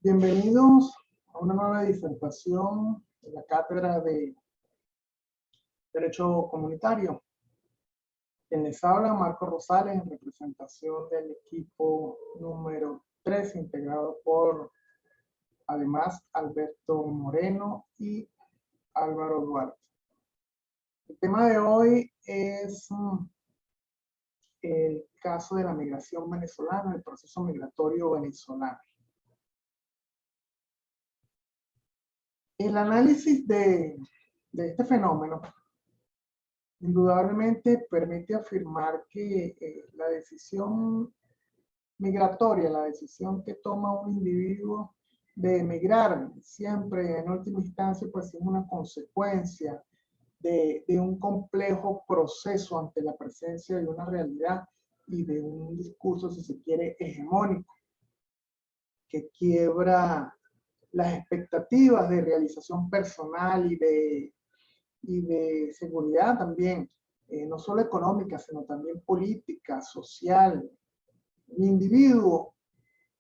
Bienvenidos a una nueva disertación de la Cátedra de Derecho Comunitario. Quien les habla, Marco Rosales, en representación del equipo número 3, integrado por, además, Alberto Moreno y Álvaro Duarte. El tema de hoy es el caso de la migración venezolana, el proceso migratorio venezolano. El análisis de este fenómeno indudablemente permite afirmar que la decisión migratoria, la decisión que toma un individuo de emigrar, siempre en última instancia, pues es una consecuencia de un complejo proceso ante la presencia de una realidad y de un discurso, si se quiere, hegemónico, que quiebra las expectativas de realización personal y de seguridad también, no solo económica, sino también política, social. El individuo,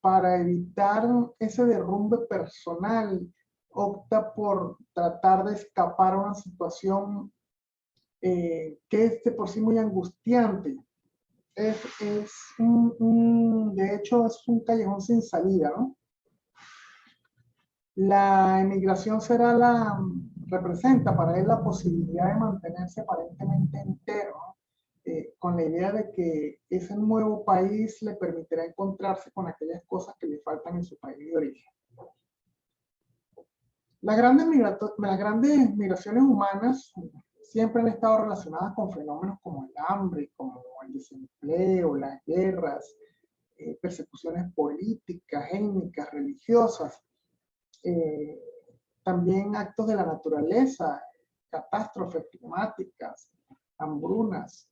para evitar ese derrumbe personal, opta por tratar de escapar a una situación que es de por sí muy angustiante. De hecho, es un callejón sin salida, ¿no? La emigración representa para él la posibilidad de mantenerse aparentemente entero, ¿no? Con la idea de que ese nuevo país le permitirá encontrarse con aquellas cosas que le faltan en su país de origen. Las grandes migraciones humanas siempre han estado relacionadas con fenómenos como el hambre, como el desempleo, las guerras, persecuciones políticas, étnicas, religiosas. También actos de la naturaleza, catástrofes climáticas, hambrunas,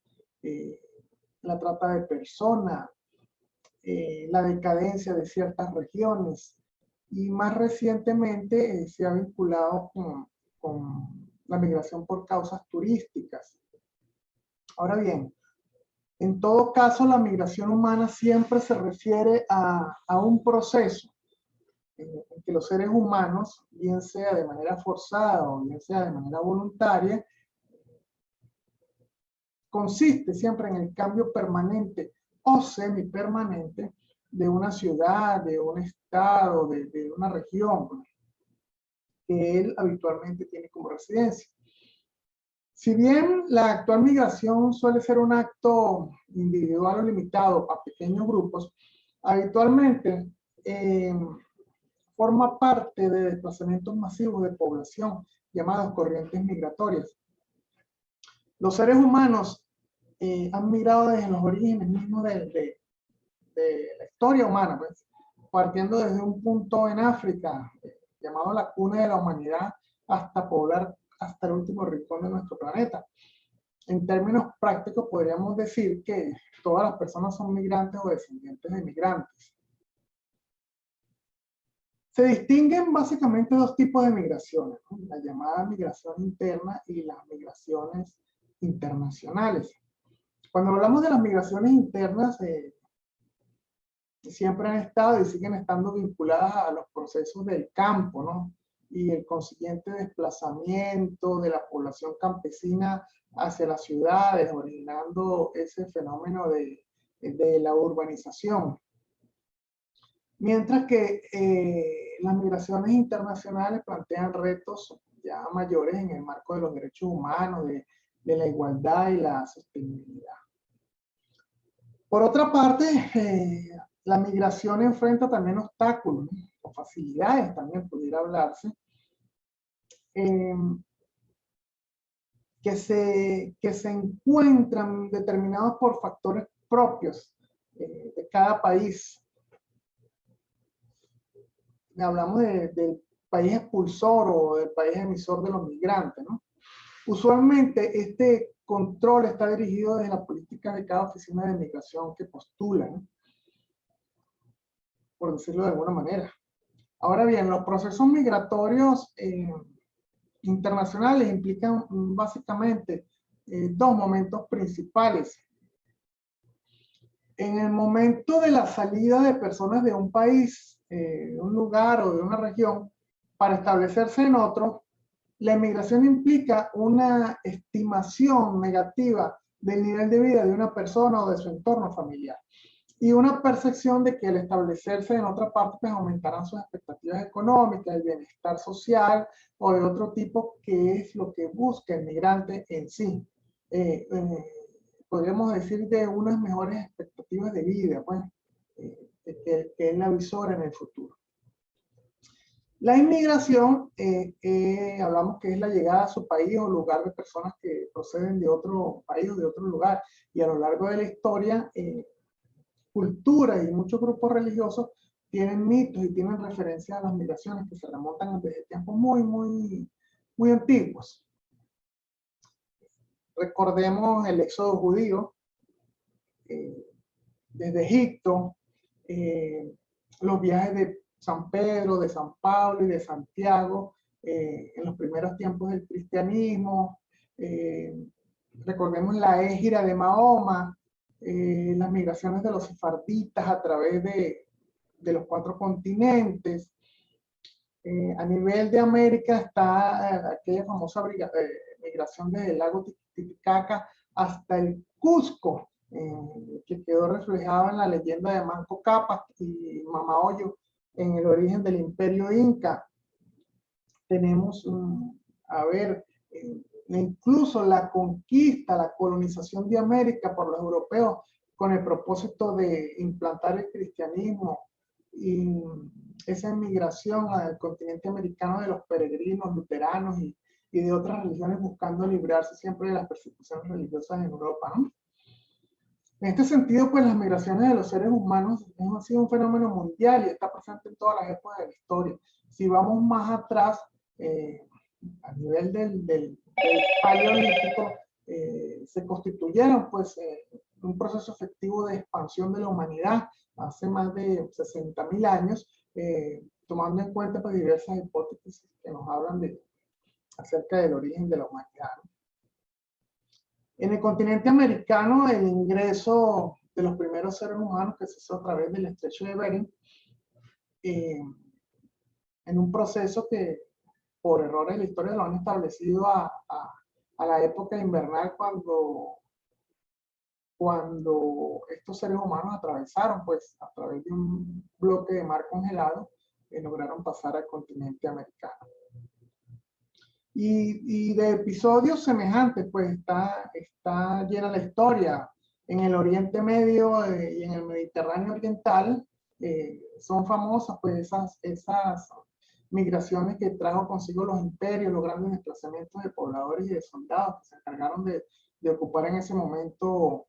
la trata de personas, la decadencia de ciertas regiones, y más recientemente se ha vinculado con la migración por causas turísticas. Ahora bien, en todo caso, la migración humana siempre se refiere a un proceso en que los seres humanos, bien sea de manera forzada o bien sea de manera voluntaria, consiste siempre en el cambio permanente o semipermanente de una ciudad, de un estado, de una región que él habitualmente tiene como residencia. Si bien la actual migración suele ser un acto individual o limitado a pequeños grupos, habitualmente forma parte de desplazamientos masivos de población, llamados corrientes migratorias. Los seres humanos han migrado desde los orígenes mismos de la historia humana, pues, partiendo desde un punto en África, llamado la cuna de la humanidad, hasta poblar hasta el último rincón de nuestro planeta. En términos prácticos, podríamos decir que todas las personas son migrantes o descendientes de migrantes. Se distinguen básicamente dos tipos de migraciones, ¿no? La llamada migración interna y las migraciones internacionales. Cuando hablamos de las migraciones internas, siempre han estado y siguen estando vinculadas a los procesos del campo, ¿no? Y el consiguiente desplazamiento de la población campesina hacia las ciudades, originando ese fenómeno de la urbanización. Mientras que las migraciones internacionales plantean retos ya mayores en el marco de los derechos humanos, de la igualdad y la sostenibilidad. Por otra parte, la migración enfrenta también obstáculos, ¿no? O facilidades también pudiera hablarse, que se encuentran determinados por factores propios de cada país. Hablamos del país expulsor o del país emisor de los migrantes, ¿no? Usualmente este control está dirigido desde la política de cada oficina de migración que postula, ¿no? Por decirlo de alguna manera. Ahora bien, los procesos migratorios internacionales implican básicamente dos momentos principales. En el momento de la salida de personas de un país, de un lugar o de una región para establecerse en otro, la emigración implica una estimación negativa del nivel de vida de una persona o de su entorno familiar y una percepción de que al establecerse en otra parte pues aumentarán sus expectativas económicas, el bienestar social o de otro tipo, que es lo que busca el migrante en sí. Podríamos decir de unas mejores expectativas de vida, pues, que es la visora en el futuro. La inmigración, hablamos que es la llegada a su país o lugar de personas que proceden de otro país o de otro lugar, y a lo largo de la historia, culturas y muchos grupos religiosos tienen mitos y tienen referencias a las migraciones que se remontan desde tiempos muy antiguos. Recordemos el éxodo judío desde Egipto, los viajes de San Pedro, de San Pablo y de Santiago en los primeros tiempos del cristianismo. Recordemos la égira de Mahoma, las migraciones de los sefarditas a través de los 4 continentes. A nivel de América está aquella famosa migración desde el lago Titicaca hasta el Cusco, que quedó reflejado en la leyenda de Manco Cápac y Mamahoyo en el origen del imperio inca. Tenemos, a ver, incluso la conquista, la colonización de América por los europeos con el propósito de implantar el cristianismo, y esa emigración al continente americano de los peregrinos luteranos y de otras religiones buscando librarse siempre de las persecuciones religiosas en Europa, ¿no? En este sentido, pues las migraciones de los seres humanos han sido un fenómeno mundial y está presente en todas las épocas de la historia. Si vamos más atrás, a nivel del paleolítico, se constituyeron pues un proceso efectivo de expansión de la humanidad hace más de 60.000 años, tomando en cuenta pues, diversas hipótesis que nos hablan acerca del origen de la humanidad, ¿no? En el continente americano, el ingreso de los primeros seres humanos que se hizo a través del estrecho de Bering, en un proceso que por errores de la historia lo han establecido a la época invernal cuando estos seres humanos atravesaron, pues a través de un bloque de mar congelado, lograron pasar al continente americano. Y de episodios semejantes, pues está llena la historia. En el Oriente Medio y en el Mediterráneo Oriental son famosas pues esas migraciones que trajo consigo los imperios, los grandes desplazamientos de pobladores y de soldados que se encargaron de ocupar en ese momento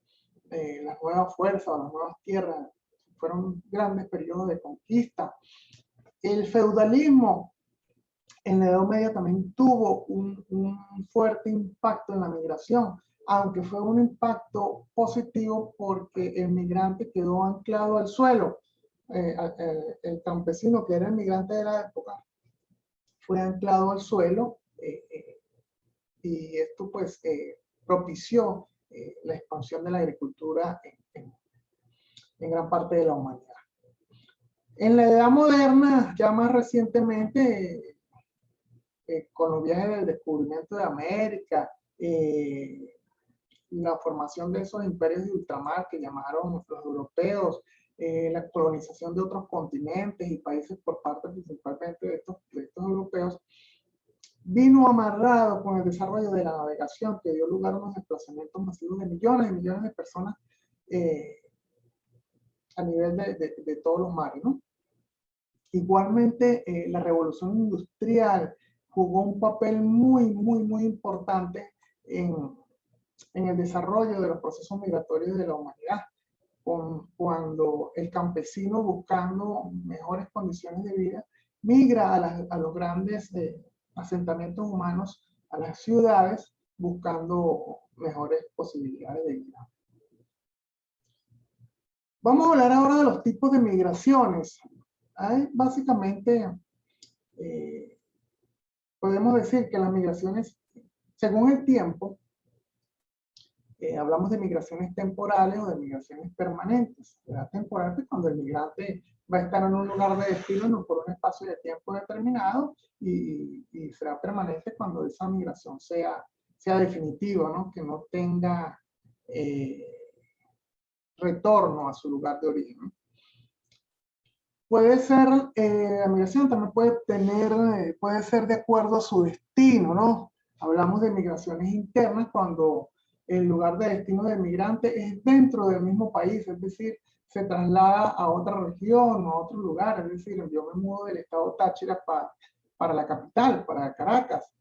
las nuevas fuerzas o las nuevas tierras. Fueron grandes periodos de conquista. El feudalismo en la Edad Media también tuvo un fuerte impacto en la migración, aunque fue un impacto positivo porque el migrante quedó anclado al suelo. El campesino, que era el migrante de la época, fue anclado al suelo y esto pues propició la expansión de la agricultura en gran parte de la humanidad. En la Edad Moderna, ya más recientemente, con los viajes del descubrimiento de América, la formación de esos imperios de ultramar que llamaron los europeos, la colonización de otros continentes y países por parte principalmente de estos europeos, vino amarrado con el desarrollo de la navegación que dio lugar a unos desplazamientos masivos de millones y millones de personas a nivel de todos los mares, ¿no? Igualmente, la revolución industrial jugó un papel muy importante en el desarrollo de los procesos migratorios de la humanidad, cuando el campesino, buscando mejores condiciones de vida, migra a los grandes asentamientos humanos, a las ciudades, buscando mejores posibilidades de vida. Vamos a hablar ahora de los tipos de migraciones. Hay básicamente, podemos decir que las migraciones, según el tiempo, Hablamos de migraciones temporales o de migraciones permanentes. La temporal es cuando el migrante va a estar en un lugar de destino no por un espacio de tiempo determinado y será permanente cuando esa migración sea definitiva, ¿no? Que no tenga retorno a su lugar de origen, ¿no? Puede ser, la migración también puede ser de acuerdo a su destino, ¿no? Hablamos de migraciones internas cuando el lugar de destino del migrante es dentro del mismo país, es decir, se traslada a otra región o a otro lugar, es decir, yo me mudo del estado Táchira para la capital, para Caracas.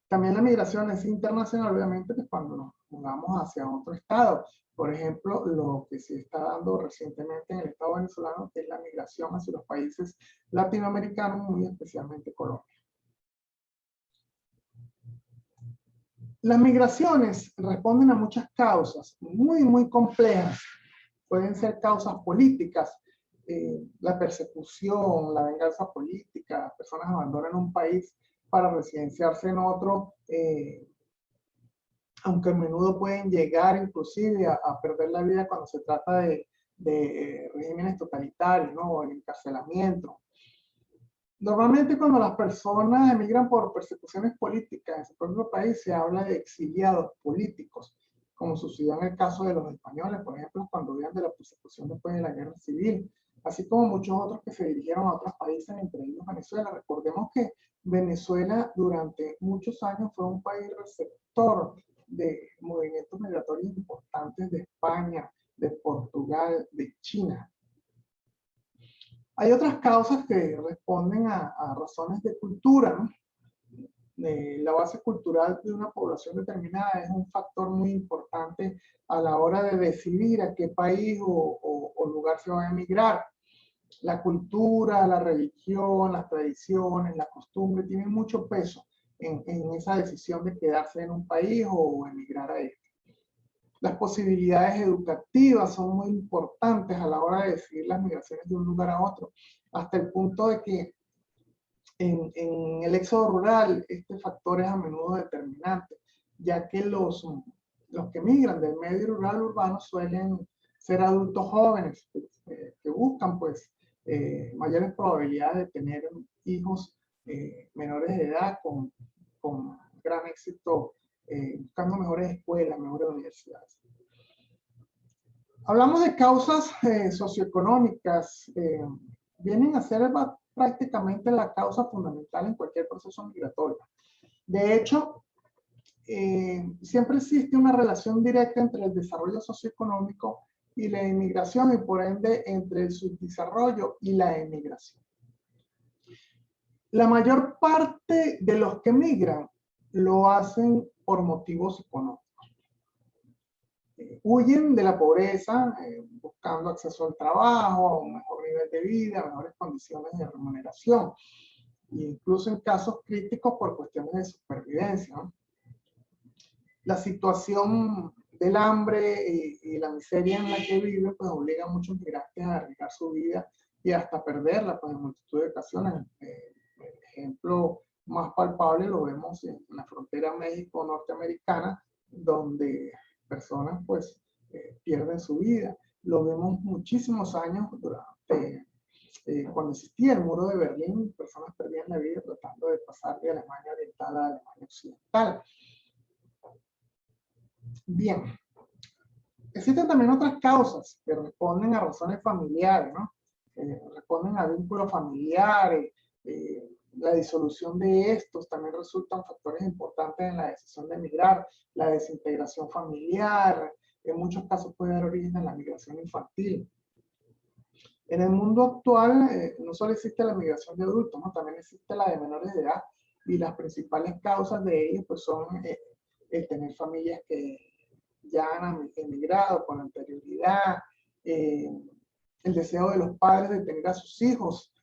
También la migración es internacional, obviamente, pues cuando nos mudamos hacia otro estado. Por ejemplo, lo que se está dando recientemente en el estado venezolano, que es la migración hacia los países latinoamericanos, muy especialmente Colombia. Las migraciones responden a muchas causas muy complejas. Pueden ser causas políticas, la persecución, la venganza política, personas abandonan un país para residenciarse en otro, aunque a menudo pueden llegar inclusive a perder la vida cuando se trata de regímenes totalitarios, ¿no? El encarcelamiento. Normalmente cuando las personas emigran por persecuciones políticas en su propio país, se habla de exiliados políticos, como sucedió en el caso de los españoles, por ejemplo, cuando huían de la persecución después de la guerra civil, así como muchos otros que se dirigieron a otros países, entre ellos Venezuela. Recordemos que Venezuela durante muchos años fue un país receptor de movimientos migratorios importantes de España, de Portugal, de China. Hay otras causas que responden a razones de cultura, ¿no? La base cultural de una población determinada es un factor muy importante a la hora de decidir a qué país o lugar se va a emigrar. La cultura, la religión, las tradiciones, la costumbre tienen mucho peso en esa decisión de quedarse en un país o emigrar a este. Las posibilidades educativas son muy importantes a la hora de decidir las migraciones de un lugar a otro, hasta el punto de que en el éxodo rural este factor es a menudo determinante, ya que los que migran del medio rural urbano suelen ser adultos jóvenes que buscan pues mayores probabilidades de tener hijos menores de edad con gran éxito, buscando mejores escuelas, mejores universidades. Hablamos de causas socioeconómicas, vienen a ser prácticamente la causa fundamental en cualquier proceso migratorio. De hecho, siempre existe una relación directa entre el desarrollo socioeconómico y la inmigración y por ende entre el subdesarrollo y la emigración. La mayor parte de los que migran lo hacen por motivos económicos. Huyen de la pobreza, buscando acceso al trabajo, un mejor nivel de vida, mejores condiciones de remuneración, e incluso en casos críticos por cuestiones de supervivencia, ¿no? La situación del hambre y la miseria en la que viven, pues obliga a muchos migrantes a arriesgar su vida y hasta perderla, pues en multitud de ocasiones. El ejemplo más palpable lo vemos en la frontera México-norteamericana, donde personas pues pierden su vida. Lo vemos muchísimos años durante, cuando existía el muro de Berlín, personas perdían la vida tratando de pasar de Alemania Oriental a Alemania Occidental. Bien, existen también otras causas que responden a razones familiares, ¿no? Responden a vínculos familiares, la disolución de estos también resultan factores importantes en la decisión de emigrar, la desintegración familiar, en muchos casos puede dar origen a la migración infantil. En el mundo actual no solo existe la migración de adultos, ¿no? También existe la de menores de edad y las principales causas de ello pues, son el tener familias que ya han emigrado con anterioridad, el deseo de los padres de tener a sus hijos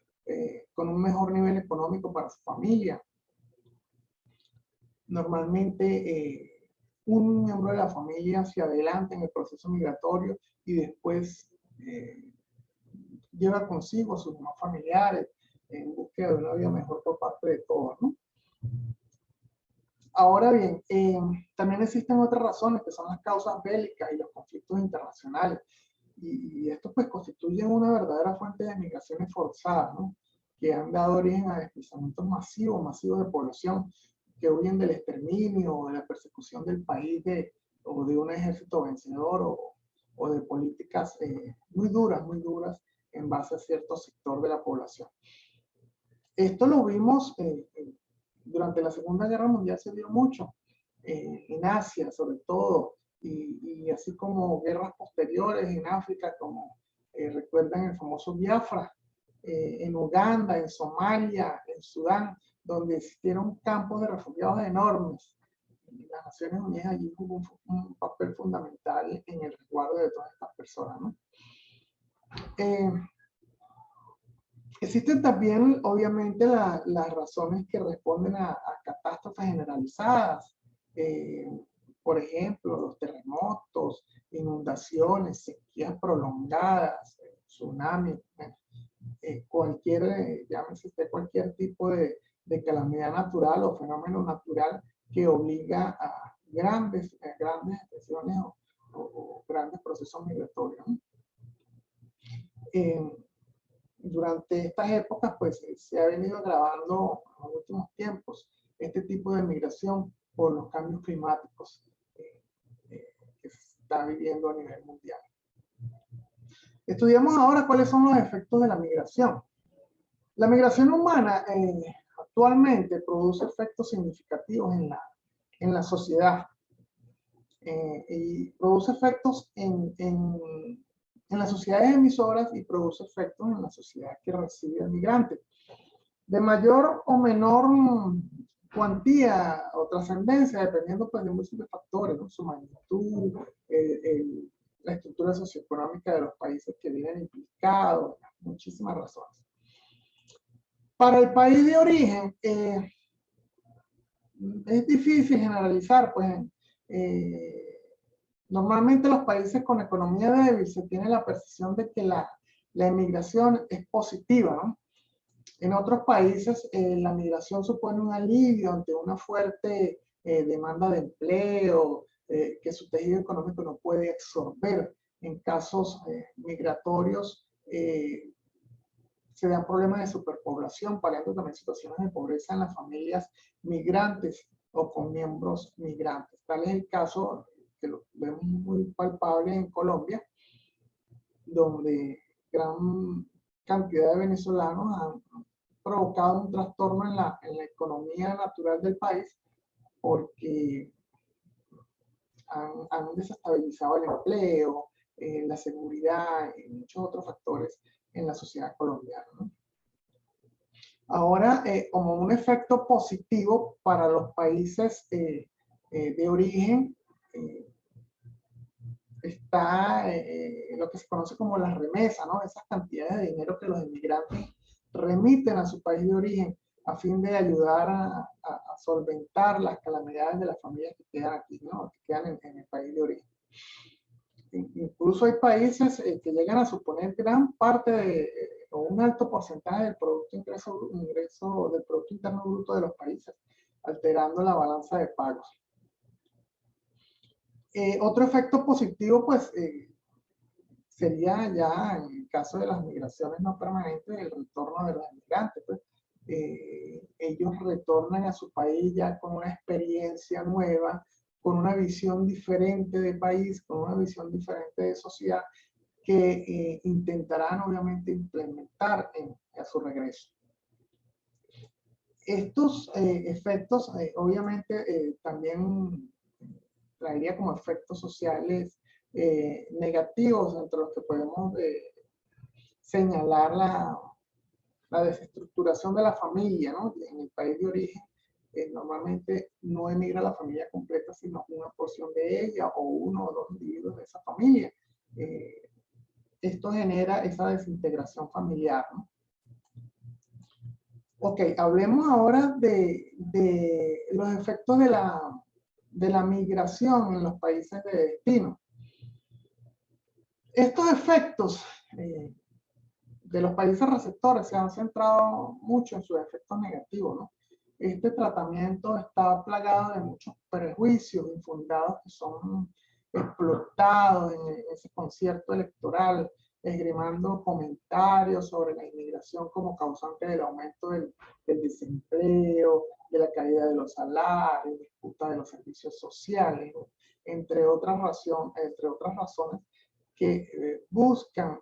con un mejor nivel económico para su familia. Normalmente un miembro de la familia hacia adelante en el proceso migratorio y después lleva consigo a sus demás familiares en búsqueda de una vida mejor por parte de todos, ¿no? Ahora bien, también existen otras razones que son las causas bélicas y los conflictos internacionales. Y esto pues constituye una verdadera fuente de migraciones forzadas, ¿no? Que han dado origen a desplazamientos masivos de población que huyen del exterminio o de la persecución del país o de un ejército vencedor o de políticas muy duras en base a cierto sector de la población. Esto lo vimos durante la Segunda Guerra Mundial, se vio mucho en Asia sobre todo, y así como guerras posteriores en África, como recuerdan el famoso Biafra, en Uganda, en Somalia, en Sudán, donde existieron campos de refugiados enormes. Y las Naciones Unidas allí jugó un papel fundamental en el resguardo de todas estas personas, ¿no? Existen también, obviamente, las razones que responden a catástrofes generalizadas. Por ejemplo, los terremotos, inundaciones, sequías prolongadas, tsunamis, llámese cualquier tipo de calamidad natural o fenómeno natural que obliga a grandes expresiones o grandes procesos migratorios, ¿no? Durante estas épocas, pues se ha venido agravando en los últimos tiempos este tipo de migración por los cambios climáticos que se está viviendo a nivel mundial. Estudiamos ahora cuáles son los efectos de la migración. La migración humana actualmente produce efectos significativos en la sociedad y produce efectos en las sociedades emisoras y produce efectos en la sociedad que recibe al migrante. De mayor o menor cuantía o trascendencia, dependiendo pues, de múltiples factores, ¿no? Su magnitud, la estructura socioeconómica de los países que vienen implicados, muchísimas razones. Para el país de origen, es difícil generalizar, pues normalmente los países con economía débil se tiene la percepción de que la emigración es positiva, ¿no? En otros países la migración supone un alivio ante una fuerte demanda de empleo que su tejido económico no puede absorber. En casos migratorios se dan problemas de superpoblación, paliando también situaciones de pobreza en las familias migrantes o con miembros migrantes. Tal es el caso que lo vemos muy palpable en Colombia, donde gran cantidad de venezolanos han provocado un trastorno en la economía natural del país porque han desestabilizado el empleo, la seguridad y muchos otros factores en la sociedad colombiana, ¿no? Ahora, como un efecto positivo para los países de origen, está lo que se conoce como las remesas, ¿no? Esas cantidades de dinero que los inmigrantes remiten a su país de origen a fin de ayudar a solventar las calamidades de las familias que quedan aquí, ¿no? Que quedan en el país de origen. Incluso hay países que llegan a suponer gran parte o un alto porcentaje del Producto del Producto Interno Bruto de los países, alterando la balanza de pagos. Otro efecto positivo, pues, sería ya en el caso de las migraciones no permanentes, el retorno de los migrantes. Pues, ellos retornan a su país ya con una experiencia nueva, con una visión diferente de país, con una visión diferente de sociedad, que intentarán obviamente implementar a su regreso. Estos efectos obviamente también traería como efectos sociales negativos, entre los que podemos señalar la desestructuración de la familia, ¿no? En el país de origen normalmente no emigra la familia completa, sino una porción de ella o uno o dos individuos de esa familia. Esto genera esa desintegración familiar, ¿no? Ok, hablemos ahora de los efectos de la migración en los países de destino. Estos efectos de los países receptores se han centrado mucho en sus efectos negativos, ¿no? este tratamiento está plagado de muchos prejuicios infundados que son explotados en ese concierto electoral, esgrimando comentarios sobre la inmigración como causante del aumento del desempleo, de la caída de los salarios, disputa de los servicios sociales, entre otras razones que buscan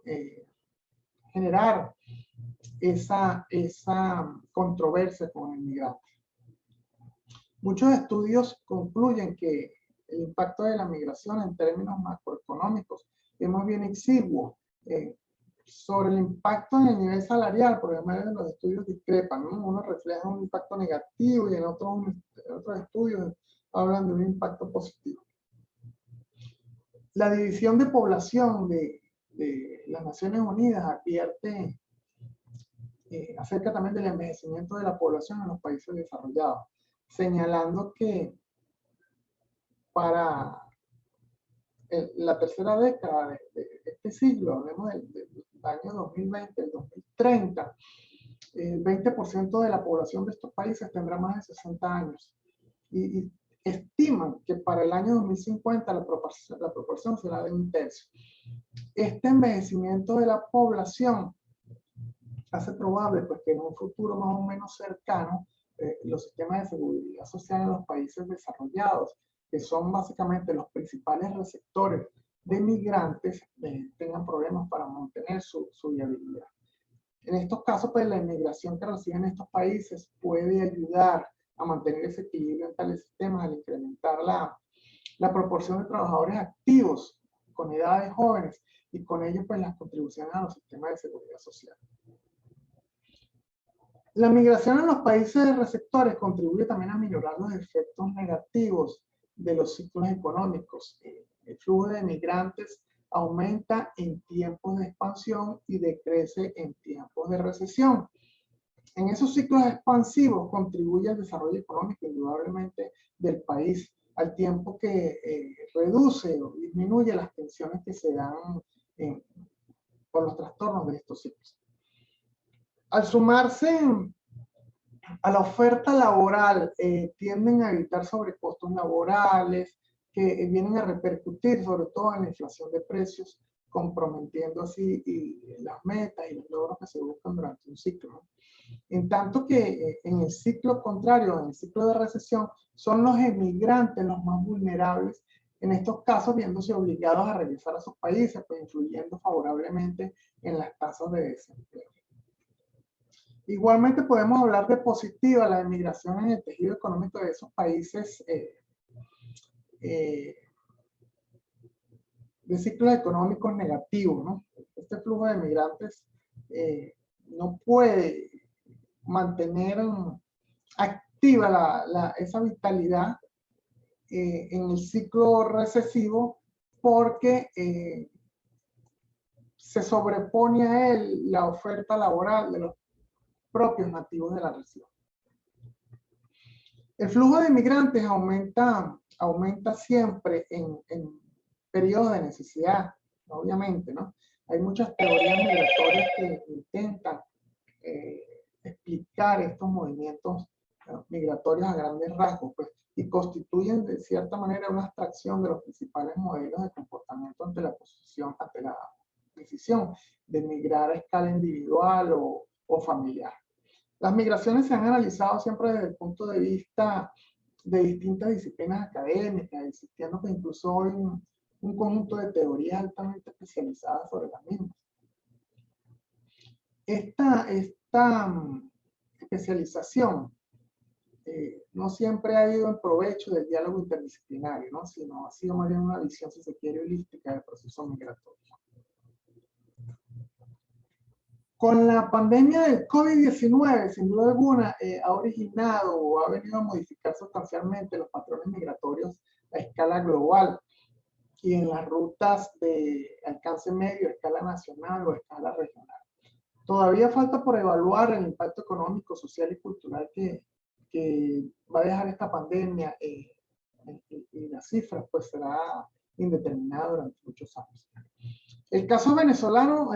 generar esa controversia con el migrante. Muchos estudios concluyen que el impacto de la migración en términos macroeconómicos es más bien exiguo. Sobre el impacto en el nivel salarial, por ejemplo, los estudios discrepan, ¿no? Unos reflejan un impacto negativo y en otros estudios hablan de un impacto positivo. La División de Población de las Naciones Unidas advierte acerca también del envejecimiento de la población en los países desarrollados, señalando que para la tercera década de este siglo, hablemos del año 2020, el 2030, el 20% de la población de estos países tendrá más de 60 años. Y estiman que para el año 2050 la proporción será de un tercio. Este envejecimiento de la población hace probable pues, que en un futuro más o menos cercano los sistemas de seguridad social en los países desarrollados, que son básicamente los principales receptores de migrantes, tengan problemas para mantener su viabilidad. En estos casos, pues la inmigración que reciben estos países puede ayudar a mantener ese equilibrio en tales sistemas al incrementar la proporción de trabajadores activos con edades jóvenes y con ello pues las contribuciones a los sistemas de seguridad social. La migración en los países receptores contribuye también a minorar los efectos negativos de los ciclos económicos. El flujo de migrantes aumenta en tiempos de expansión y decrece en tiempos de recesión. En esos ciclos expansivos contribuye al desarrollo económico indudablemente del país, al tiempo que reduce o disminuye las tensiones que se dan por los trastornos de estos ciclos. Al sumarse a la oferta laboral, tienden a evitar sobrecostos laborales que vienen a repercutir sobre todo en la inflación de precios, comprometiendo así las metas y los logros que se buscan durante un ciclo, ¿no? En tanto que en el ciclo contrario, en el ciclo de recesión, son los emigrantes los más vulnerables, en estos casos viéndose obligados a regresar a sus países, pues influyendo favorablemente en las tasas de desempleo. Igualmente podemos hablar de positiva la emigración en el tejido económico de esos países de ciclos económicos negativos, ¿no? Este flujo de migrantes no puede mantener activa esa vitalidad en el ciclo recesivo porque se sobrepone a él la oferta laboral de los propios nativos de la región. El flujo de migrantes aumenta siempre en periodos de necesidad, obviamente, ¿no? Hay muchas teorías migratorias que intentan explicar estos movimientos migratorios a grandes rasgos, pues, y constituyen de cierta manera una abstracción de los principales modelos de comportamiento ante la decisión de migrar a escala individual o familiar. Las migraciones se han analizado siempre desde el punto de vista de distintas disciplinas académicas, existiendo que incluso hoy un conjunto de teorías altamente especializadas sobre las mismas. Esta especialización no siempre ha ido en provecho del diálogo interdisciplinario, ¿no? Sino ha sido más bien una visión, si se quiere, holística del proceso migratorio. Con la pandemia del COVID-19, sin duda alguna, ha originado o ha venido a modificar sustancialmente los patrones migratorios a escala global y en las rutas de alcance medio, a escala nacional o a escala regional. Todavía falta por evaluar el impacto económico, social y cultural que va a dejar esta pandemia y las cifras pues será indeterminada durante muchos años. El caso venezolano,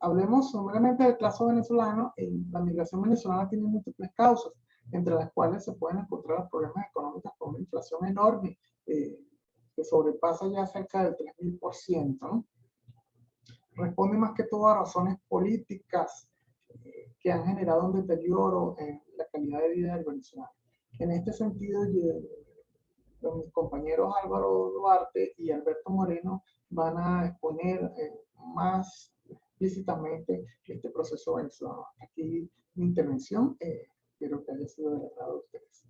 hablemos someramente del caso venezolano. La migración venezolana tiene múltiples causas. entre las cuales se pueden encontrar los problemas económicos con una inflación enorme, que sobrepasa ya cerca del 3000%, ¿no? Responde más que todo a razones políticas que han generado un deterioro en la calidad de vida del venezolano. En este sentido, mis compañeros Álvaro Duarte y Alberto Moreno van a exponer más explícitamente este proceso venezolano. Aquí mi intervención, espero que haya sido de agrado de ustedes.